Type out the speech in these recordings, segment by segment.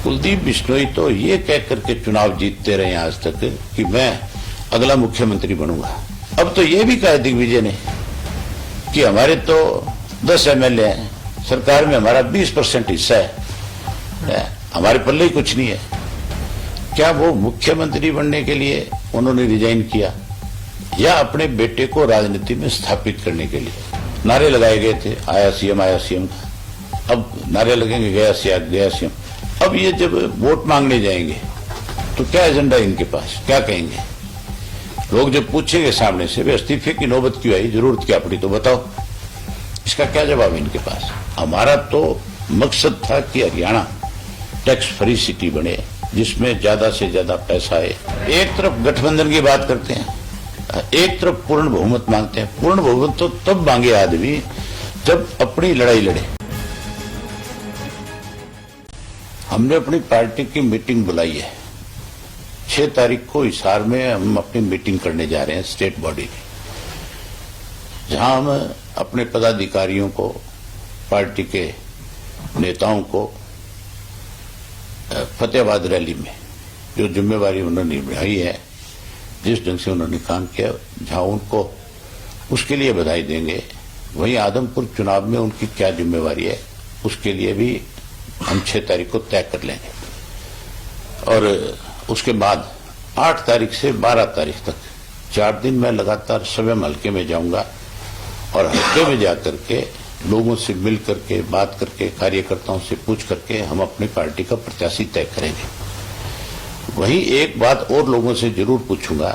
कुलदीप बिश्नोई तो ये कह करके चुनाव जीतते रहे आज तक कि मैं अगला मुख्यमंत्री बनूंगा। अब तो ये भी कहा दिग्विजय ने कि हमारे तो 10 एमएलए हैं, सरकार में हमारा 20% हिस्सा है, हमारे पल्ले ही कुछ नहीं है। क्या वो मुख्यमंत्री बनने के लिए उन्होंने रिजाइन किया या अपने बेटे को राजनीति में स्थापित करने के लिए? नारे लगाए गए थे आया सीएम का, अब नारे लगेंगे गया सीएम। अब ये जब वोट मांगने जाएंगे तो क्या एजेंडा इनके पास, क्या कहेंगे? लोग जब पूछेंगे सामने से वे इस्तीफे की नौबत क्यों आई, जरूरत क्या पड़ी, तो बताओ इसका क्या जवाब इनके पास? हमारा तो मकसद था कि हरियाणा टैक्स फ्री सिटी बने जिसमें ज्यादा से ज्यादा पैसा आए। एक तरफ गठबंधन की बात करते हैं, एक तरफ पूर्ण बहुमत मांगते हैं। पूर्ण बहुमत तो तब मांगे आदमी जब अपनी लड़ाई लड़े। हमने अपनी पार्टी की मीटिंग बुलाई है 6 तारीख को हिसार में। हम अपनी मीटिंग करने जा रहे हैं स्टेट बॉडी की, जहां हम अपने पदाधिकारियों को, पार्टी के नेताओं को फतेहाबाद रैली में जो जिम्मेवारी उन्होंने निभाई है, जिस ढंग से उन्होंने काम किया, जहां उनको उसके लिए बधाई देंगे, वहीं आदमपुर चुनाव में उनकी क्या जिम्मेवारी है उसके लिए भी हम 6 तारीख को तय कर लेंगे। और उसके बाद 8 तारीख से 12 तारीख तक 4 दिन मैं लगातार स्वयं हल्के में जाऊंगा और हल्के में जाकर के लोगों से मिल करके, बात करके, कार्यकर्ताओं से पूछ करके हम अपनी पार्टी का प्रत्याशी तय करेंगे। वहीं एक बात और लोगों से जरूर पूछूंगा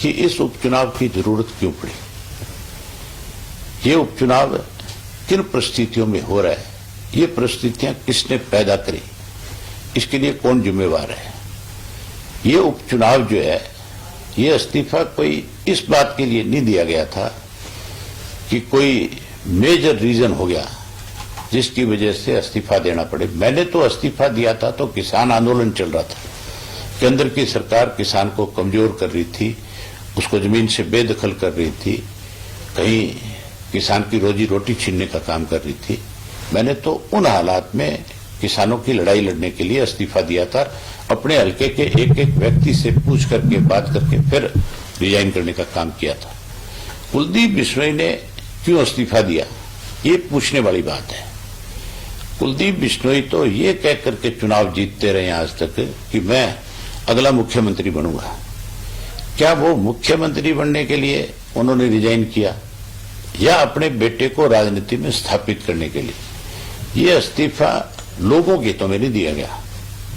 कि इस उपचुनाव की जरूरत क्यों पड़ी, ये उपचुनाव किन परिस्थितियों में हो रहा है, ये परिस्थितियां किसने पैदा करी, इसके लिए कौन जिम्मेवार है। ये उपचुनाव जो है, ये इस्तीफा कोई इस बात के लिए नहीं दिया गया था कि कोई मेजर रीजन हो गया जिसकी वजह से इस्तीफा देना पड़े। मैंने तो इस्तीफा दिया था तो किसान आंदोलन चल रहा था, केंद्र की सरकार किसान को कमजोर कर रही थी, उसको जमीन से बेदखल कर रही थी, कहीं किसान की रोजी रोटी छीनने का काम कर रही थी। मैंने तो उन हालात में किसानों की लड़ाई लड़ने के लिए इस्तीफा दिया था, अपने हल्के के एक एक व्यक्ति से पूछ करके, बात करके फिर रिजाइन करने का काम किया था। कुलदीप बिश्नोई ने क्यों इस्तीफा दिया, ये पूछने वाली बात है। कुलदीप बिश्नोई तो ये कह करके चुनाव जीतते रहे आज तक कि मैं अगला मुख्यमंत्री बनूंगा। क्या वो मुख्यमंत्री बनने के लिए उन्होंने रिजाइन किया या अपने बेटे को राजनीति में स्थापित करने के लिए? ये इस्तीफा लोगों के हितों में नहीं दिया गया,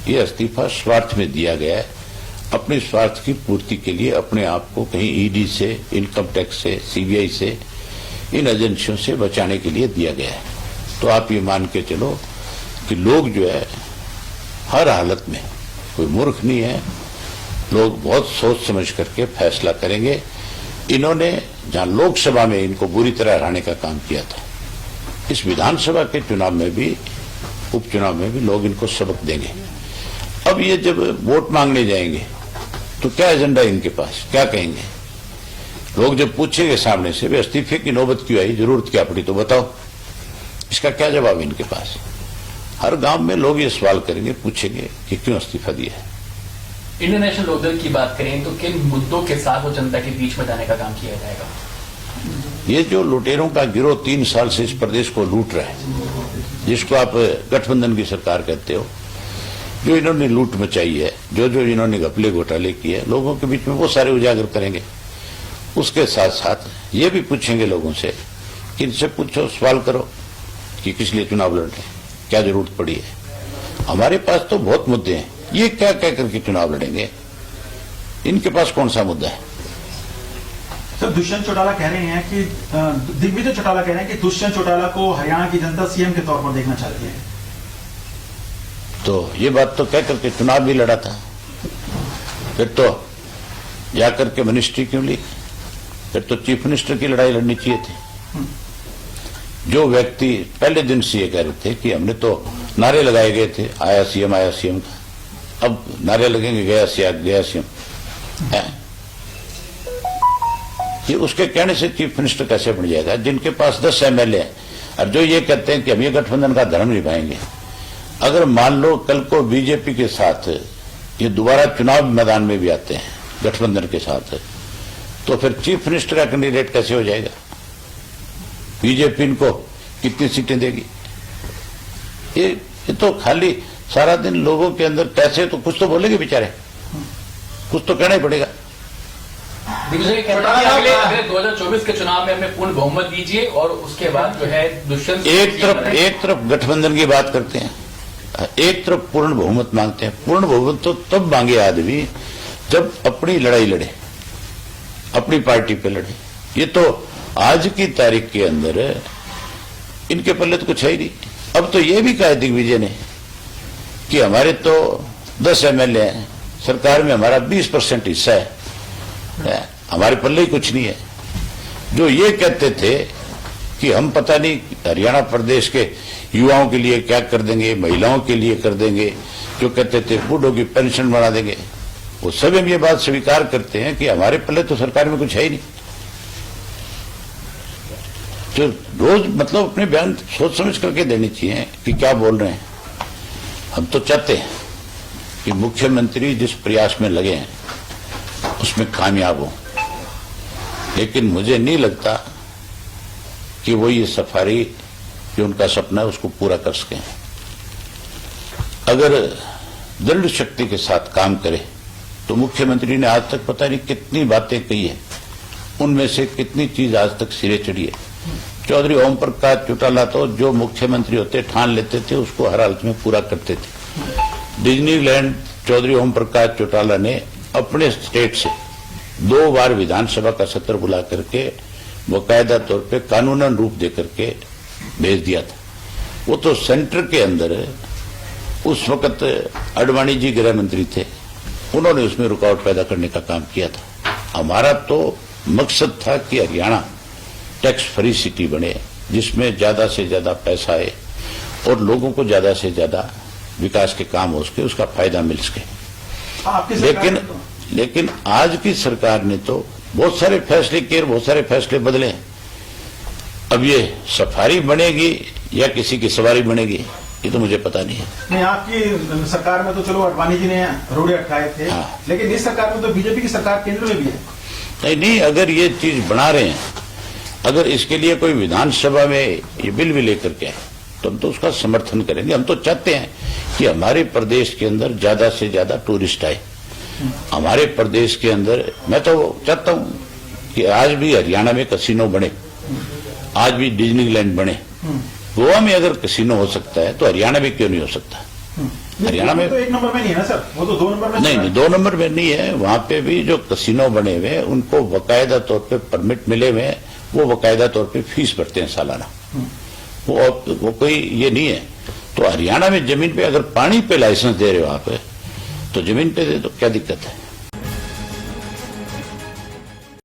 ये इस्तीफा स्वार्थ में दिया गया है, अपने स्वार्थ की पूर्ति के लिए, अपने आप को कहीं ईडी से, इनकम टैक्स से, सीबीआई से, इन एजेंसियों से बचाने के लिए दिया गया है। तो आप ये मान के चलो कि लोग जो है हर हालत में, कोई मूर्ख नहीं है, लोग बहुत सोच समझ करके फैसला करेंगे। इन्होंने जहां लोकसभा में इनको बुरी तरह हराने का काम किया था, इस विधानसभा के चुनाव में भी, उपचुनाव में भी लोग इनको सबक देंगे। अब ये जब वोट मांगने जाएंगे तो क्या एजेंडा इनके पास, क्या कहेंगे? लोग जब पूछेंगे सामने से वे इस्तीफे की नौबत क्यों आई, जरूरत क्या पड़ी, तो बताओ इसका क्या जवाब इनके पास? हर गांव में लोग ये सवाल करेंगे, पूछेंगे कि क्यों इस्तीफा दिया है। इंटरनेशनल लोकदल की बात करें तो किन मुद्दों के साथ वो जनता के बीच में जाने का काम किया जाएगा? ये जो लुटेरों का गिरोह 3 साल से इस प्रदेश को लूट रहा है, जिसको आप गठबंधन की सरकार कहते हो, जो इन्होंने लूट मचाई है, जो जो इन्होंने घपले घोटाले किए लोगों के बीच में, वो सारे उजागर करेंगे। उसके साथ साथ ये भी पूछेंगे लोगों से कि इनसे पूछो, सवाल करो कि किस लिए चुनाव लड़ रहे, क्या जरूरत पड़ी है। हमारे पास तो बहुत मुद्दे हैं, ये क्या कह करके चुनाव लड़ेंगे, इनके पास कौन सा मुद्दा है? सर, दुष्यंत चौटाला कह रहे हैं कि दिग्विजय चौटाला कह रहे हैं कि दुष्यंत चौटाला को हरियाणा की जनता सीएम के तौर पर देखना चाहती है। तो ये बात तो कह करके चुनाव भी लड़ा था, फिर तो जाकर के मिनिस्ट्री क्यों ली, फिर तो चीफ मिनिस्टर की लड़ाई लड़नी चाहिए थी। जो व्यक्ति पहले दिन से ये कह रहे थे कि हमने तो नारे लगाए गए थे आया सीएम का, अब नारे लगेंगे गया सीएम, ये उसके कहने से चीफ मिनिस्टर कैसे बन जाएगा? जिनके पास 10 एमएलए हैं और जो ये कहते हैं कि हम ये गठबंधन का धर्म निभाएंगे, अगर मान लो कल को बीजेपी के साथ ये दोबारा चुनाव मैदान में भी आते हैं गठबंधन के साथ, तो फिर चीफ मिनिस्टर का कैंडिडेट कैसे हो जाएगा? बीजेपी इनको कितनी सीटें देगी? ये तो खाली सारा दिन लोगों के अंदर कैसे, तो कुछ तो बोलेंगे बेचारे, कुछ तो कहना ही पड़ेगा। दिग्विजय कहते हैं कि अगले 2024 के चुनाव में हमें पूर्ण बहुमत दीजिए और उसके बाद जो है दुष्यंत एक तरफ गठबंधन की बात करते हैं, एक तरफ पूर्ण बहुमत मांगते हैं। पूर्ण बहुमत तो तब मांगे आदमी जब अपनी लड़ाई लड़े, अपनी पार्टी पे लड़े। ये तो आज की तारीख के अंदर इनके पल्ले तो कुछ है ही नहीं। अब तो ये भी कहा दिग्विजय ने कि हमारे तो 10 MLA हैं, सरकार में हमारा 20% हिस्सा है, हमारे पल्ले ही कुछ नहीं है। जो ये कहते थे कि हम पता नहीं हरियाणा प्रदेश के युवाओं के लिए क्या कर देंगे, महिलाओं के लिए कर देंगे, जो कहते थे बूढ़ों की पेंशन बढ़ा देंगे, वो सभी हम ये बात स्वीकार करते हैं कि हमारे पल्ले तो सरकार में कुछ है ही नहीं। जो रोज मतलब अपने बयान सोच समझ करके देनी चाहिए कि क्या बोल रहे हैं। हम तो चाहते हैं कि मुख्यमंत्री जिस प्रयास में लगे हैं उसमें कामयाब हो, लेकिन मुझे नहीं लगता कि वो ये सफारी जो उनका सपना है उसको पूरा कर सके। अगर दृढ़ शक्ति के साथ काम करे तो मुख्यमंत्री ने आज तक पता नहीं कितनी बातें कही है, उनमें से कितनी चीज आज तक सिरे चढ़ी है। चौधरी ओम प्रकाश चौटाला तो जो मुख्यमंत्री होते ठान लेते थे उसको हर हालत में पूरा करते थे। डिज्नीलैंड चौधरी ओम प्रकाश चौटाला ने अपने स्टेट से 2 बार विधानसभा का सत्र बुला करके बाकायदा तौर पे कानूनन रूप दे करके भेज दिया था। वो तो सेंटर के अंदर उस वक्त अडवाणी जी गृह मंत्री थे, उन्होंने उसमें रुकावट पैदा करने का काम किया था। हमारा तो मकसद था कि हरियाणा टैक्स फ्री सिटी बने, जिसमें ज्यादा से ज्यादा पैसा आए और लोगों को ज्यादा से ज्यादा विकास के काम हो सके, उसका फायदा मिल सके। लेकिन आज की सरकार ने तो बहुत सारे फैसले किए, बहुत सारे फैसले बदले। अब ये सफारी बनेगी या किसी की सवारी बनेगी ये तो मुझे पता नहीं है। नहीं, आपकी सरकार में तो चलो अडवाणी जी ने रोड़े अटकाए थे, हाँ। लेकिन इस सरकार में तो बीजेपी की सरकार केंद्र में भी है। नहीं, अगर ये चीज बना रहे हैं, अगर इसके लिए कोई विधानसभा में ये बिल भी लेकर के आए तो हम तो उसका समर्थन करेंगे। हम तो चाहते हैं कि हमारे प्रदेश के अंदर ज्यादा से ज्यादा टूरिस्ट आए। हमारे प्रदेश के अंदर मैं तो चाहता हूं कि आज भी हरियाणा में कसिनो बने, आज भी डिज्नीलैंड बने। गोवा में अगर कसिनो हो सकता है तो हरियाणा में क्यों नहीं हो सकता? हरियाणा में तो 1 नंबर में नहीं है ना सर, वो तो 2 नंबर में नहीं, 2 नंबर में नहीं है। वहां पे भी जो कसिनो बने हुए हैं उनको बाकायदा तौर पे परमिट मिले हुए हैं, वो बाकायदा तौर पे फीस भरते हैं सालाना। वो कोई ये नहीं है। तो हरियाणा में जमीन पे अगर पानी पे लाइसेंस दे रहे हो आप तो जमीन पे दे दो, क्या दिक्कत है?